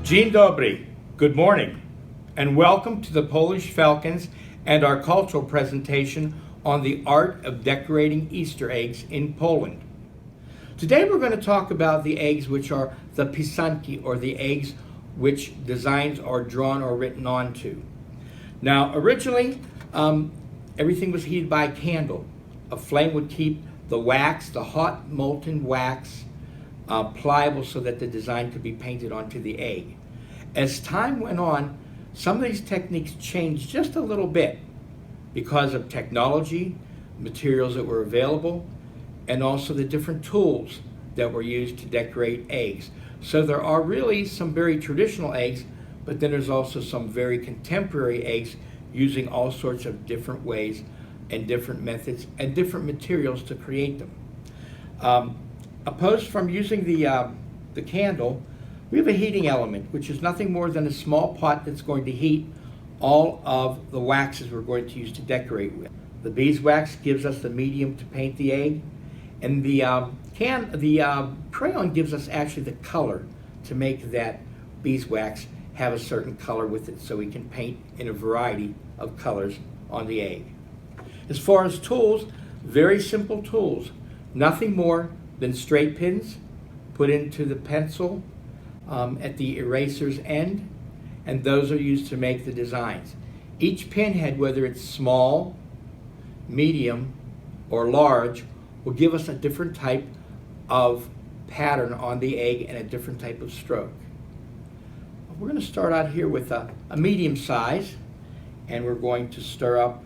Dzień dobry, good morning, and welcome to the Polish Falcons and our cultural presentation on the art of decorating Easter eggs in Poland. Today we're going to talk about the eggs which are the Pisanki, or the eggs which designs are drawn or written onto. Now originally everything was heated by a candle. A flame would keep the wax, the hot molten wax, pliable so that the design could be painted onto the egg. As time went on, some of these techniques changed just a little bit because of technology, materials that were available, and also the different tools that were used to decorate eggs. So there are really some very traditional eggs, but then there's also some very contemporary eggs using all sorts of different ways and different methods and different materials to create them. Opposed from using the candle, we have a heating element, which is nothing more than a small pot that's going to heat all of the waxes we're going to use to decorate with. The beeswax gives us the medium to paint the egg, and the crayon gives us actually the color to make that beeswax have a certain color with it, so we can paint in a variety of colors on the egg. As far as tools, very simple tools. Nothing more than straight pins put into the pencil at the eraser's end, and those are used to make the designs. Each pinhead, whether it's small, medium, or large, will give us a different type of pattern on the egg and a different type of stroke. We're going to start out here with a medium size, and we're going to stir up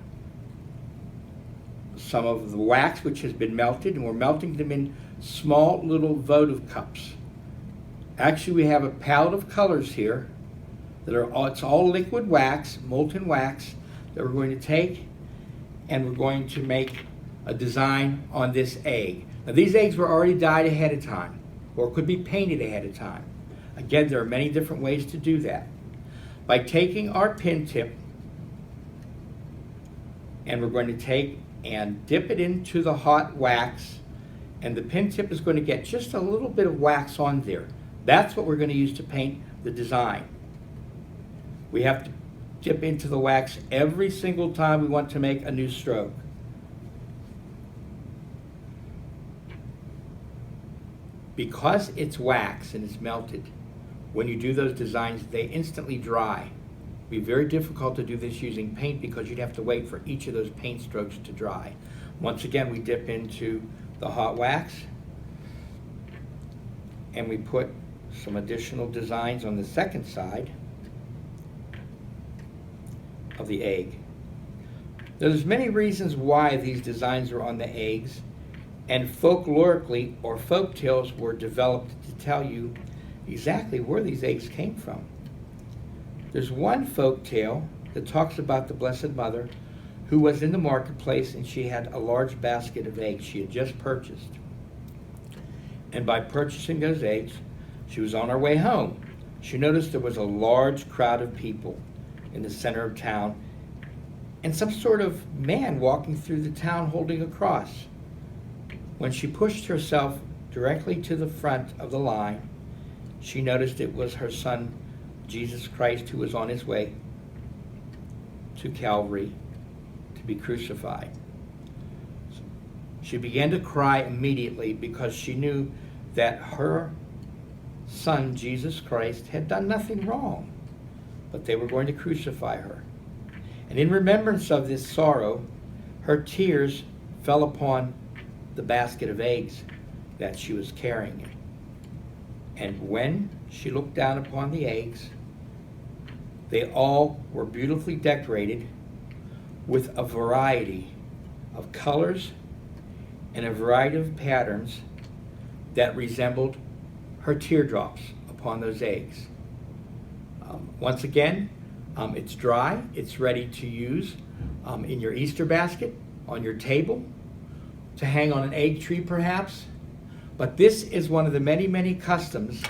some of the wax which has been melted, and we're melting them in small little votive cups. Actually, we have a palette of colors here that it's all liquid wax, molten wax, that we're going to take, and we're going to make a design on this egg. Now these eggs were already dyed ahead of time, or could be painted ahead of time. Again, there are many different ways to do that. By taking our pin tip, and we're going to take and dip it into the hot wax, and the pin tip is going to get just a little bit of wax on there. That's what we're going to use to paint the design. We have to dip into the wax every single time we want to make a new stroke. Because it's wax and it's melted, when you do those designs, they instantly dry. It'd be very difficult to do this using paint because you'd have to wait for each of those paint strokes to dry. Once again, we dip into the hot wax, and we put some additional designs on the second side of the egg. There's many reasons why these designs are on the eggs, and folklorically, or folk tales, were developed to tell you exactly where these eggs came from. There's one folk tale that talks about the Blessed Mother who was in the marketplace, and she had a large basket of eggs she had just purchased. And by purchasing those eggs, she was on her way home. She noticed there was a large crowd of people in the center of town, and some sort of man walking through the town holding a cross. When she pushed herself directly to the front of the line, she noticed it was her son, Jesus Christ, who was on his way to Calvary to be crucified. She began to cry immediately because she knew that her son, Jesus Christ, had done nothing wrong, but they were going to crucify her. And in remembrance of this sorrow, her tears fell upon the basket of eggs that she was carrying. And when she looked down upon the eggs, they all were beautifully decorated with a variety of colors and a variety of patterns that resembled her teardrops upon those eggs. Once again, it's dry, it's ready to use in your Easter basket, on your table, to hang on an egg tree perhaps. But this is one of the many, many customs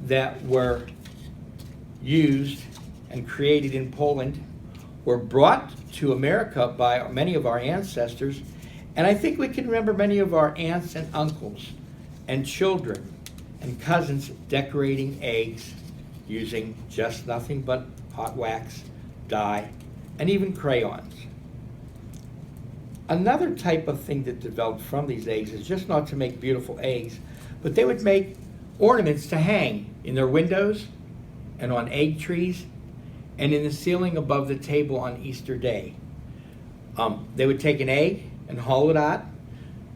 that were used and created in Poland, were brought to America by many of our ancestors, and I think we can remember many of our aunts and uncles and children and cousins decorating eggs using just nothing but hot wax, dye, and even crayons. Another type of thing that developed from these eggs is just not to make beautiful eggs, but they would make ornaments to hang in their windows and on egg trees and in the ceiling above the table on Easter Day. They would take an egg and hollow it out.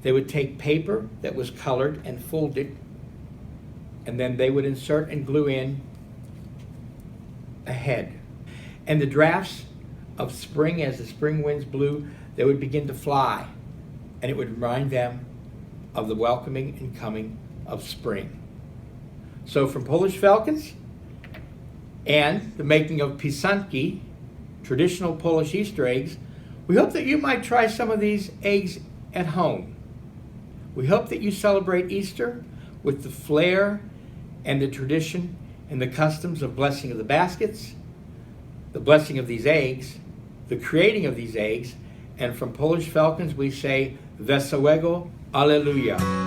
They would take paper that was colored and folded, and then they would insert and glue in a head. And the drafts of spring, as the spring winds blew, they would begin to fly, and it would remind them of the welcoming and coming of spring. So from Polish Falcons and the making of Pisanki, traditional Polish Easter eggs, we hope that you might try some of these eggs at home. We hope that you celebrate Easter with the flair and the tradition and the customs of blessing of the baskets, the blessing of these eggs, the creating of these eggs, and from Polish Falcons we say Wesołego Alleluja.